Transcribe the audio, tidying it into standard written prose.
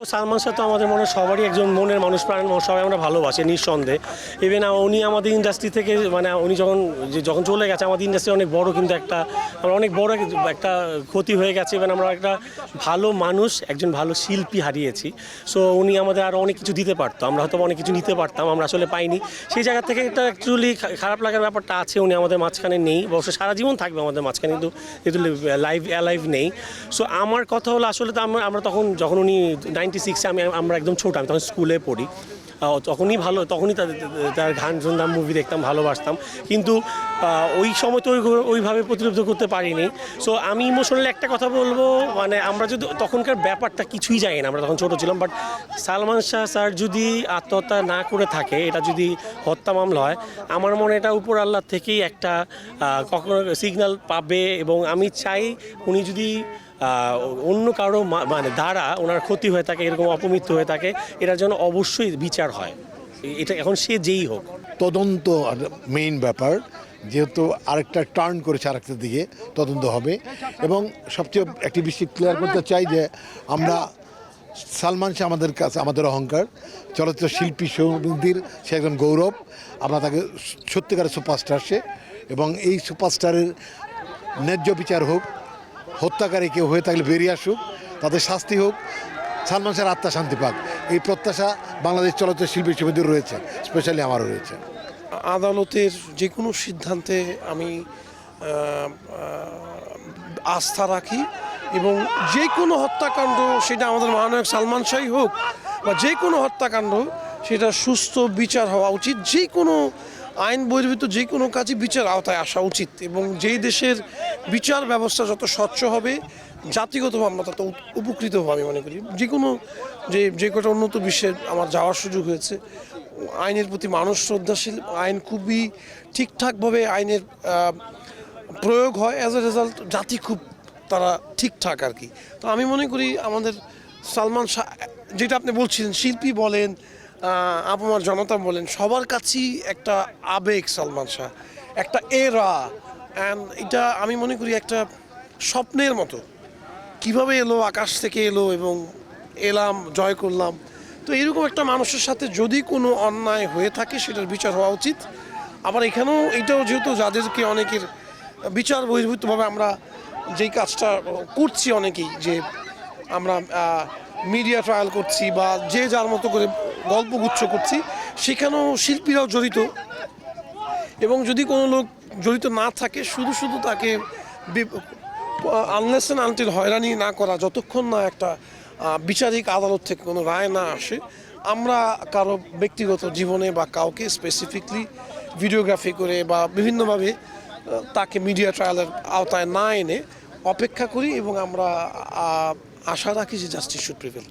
সালমান শাহ তো আমাদের মনে হয় সবারই একজন মনের মানুষ, প্রাণের মানুষ, সবাই আমরা ভালোবাসি নিঃসন্দেহে। ইভেন উনি আমাদের ইন্ডাস্ট্রি থেকে মানে উনি যখন চলে গেছে আমাদের ইন্ডাস্ট্রি অনেক বড় কিন্তু আমরা অনেক বড় একটা ক্ষতি হয়ে গেছে। ইভেন আমরা একটা ভালো মানুষ, একজন ভালো শিল্পী হারিয়েছি। সো উনি আমাদের আরও অনেক কিছু দিতে পারতো, আমরা হয়তো অনেক কিছু নিতে পারতাম, আমরা আসলে পাইনি। সেই জায়গা থেকে একটা অ্যাকচুয়ালি খারাপ লাগার ব্যাপারটা আছে। উনি আমাদের মাঝখানে নেই, অবশ্য সারা জীবন থাকবে আমাদের মাঝখানে, কিন্তু যেহেতু লাইভ নেই। সো আমার কথা হলো আসলে তো আমরা যখন উনি 96-এ আমরা একদম ছোট, আমি তখন স্কুলে পড়ি, তখনই তার গান শুনতাম, মুভি দেখতাম, ভালোবাসতাম। কিন্তু ওই সময় তো ওইভাবে প্রতিলব্ধ করতে পারিনি। সো আমি ইমোশনালি একটা কথা বলবো, মানে আমরা যদি তখনকার ব্যাপারটা কিছুই জানি না, আমরা তখন ছোটো ছিলাম। বাট সালমান শাহ স্যার যদি আত্মহত্যা না করে থাকে, এটা যদি হত্যা মামলা হয়, আমার মনে এটা উপর আল্লাহ থেকেই একটা কখনো সিগন্যাল পাবে। এবং আমি চাই উনি যদি অন্য কারো মানে দ্বারা ওনার ক্ষতি হয়ে থাকে, এরকম অপমৃত্যু হয়ে থাকে, এটার জন্য অবশ্যই বিচার হয়। এটা এখন সে যেই হোক, তদন্ত মেইন ব্যাপার, যেহেতু আরেকটা টার্ন করেছে আরেকটা দিকে, তদন্ত হবে। এবং সবচেয়ে একটি বিষয় ক্লিয়ার করতে চাই যে আমরা সালমান শাহ আমাদের কাছে আমাদের অহংকার, চলচ্চিত্র শিল্পী সমিতির সে একজন গৌরব। আমরা তাকে সত্যিকারের সুপারস্টার সে, এবং এই সুপারস্টারের ন্যায্য বিচার হোক, হত্যাকারী কেউ হয়ে থাকলে বেরিয়ে আসুক, তাদের শাস্তি হোক, সালমান শাহের আত্মা শান্তি পাক, এই প্রত্যাশা বাংলাদেশ চলচ্চিত্র শিল্পী সমিতির রয়েছে, স্পেশালি আমারও রয়েছে। আদালতের যে কোনো সিদ্ধান্তে আমি আস্থা রাখি, এবং যে কোনো হত্যাকাণ্ড, সেটা আমাদের মহানায়ক সালমান শাহই হোক বা যে কোনো হত্যাকাণ্ড, সেটা সুস্থ বিচার হওয়া উচিত। যে কোনো আইন বহির্ভূত যে কোনো কাজই বিচার আওতায় আসা উচিত। এবং যেই দেশের বিচার ব্যবস্থা যত স্বচ্ছ হবে, জাতিগতভাবে আমরা তত উপকৃত হবো আমি মনে করি। যে কটা উন্নত বিশ্বের আমার যাওয়ার সুযোগ হয়েছে, আইনের প্রতি মানুষ শ্রদ্ধাশীল, আইন খুবই ঠিকঠাকভাবে আইনের প্রয়োগ হয়, অ্যাজ এ রেজাল্ট জাতি খুব তারা ঠিকঠাক আর কি। তো আমি মনে করি আমাদের সালমান শাহ, যেটা আপনি বলছিলেন, শিল্পী বলেন, আপনার জনতা বলেন, সবার কাছেই একটা আবেগ সালমান শাহ, একটা এরা। অ্যান্ড এটা আমি মনে করি একটা স্বপ্নের মতো, কিভাবে এলো, আকাশ থেকে এলো এবং এলাম, জয় করলাম। তো এরকম একটা মানুষের সাথে যদি কোনো অন্যায় হয়ে থাকে, সেটার বিচার হওয়া উচিত। আবার এখানেও এটাও যেহেতু যাদেরকে অনেকের বিচার বহির্ভূতভাবে আমরা যেই কাজটা করছি অনেকেই, যে আমরা মিডিয়া ট্রায়াল করছি বা যে যার মতো করে গল্পগুচ্ছ করছি, সেখানেও শিল্পীরাও জড়িত। এবং যদি কোনো লোক জড়িত না থাকে, শুধু তাকে আনলেস এন্ড আনটিল হয়রানি না করা, যতক্ষণ না একটা বিচারিক আদালত থেকে কোনো রায় না আসে, আমরা কারো ব্যক্তিগত জীবনে বা কাউকে স্পেসিফিকলি ভিডিওগ্রাফি করে বা বিভিন্নভাবে তাকে মিডিয়া ট্রায়ালের আওতায় না এনে অপেক্ষা করি, এবং আমরা আশা রাখি যে জাস্টিস শুড প্রিভেল।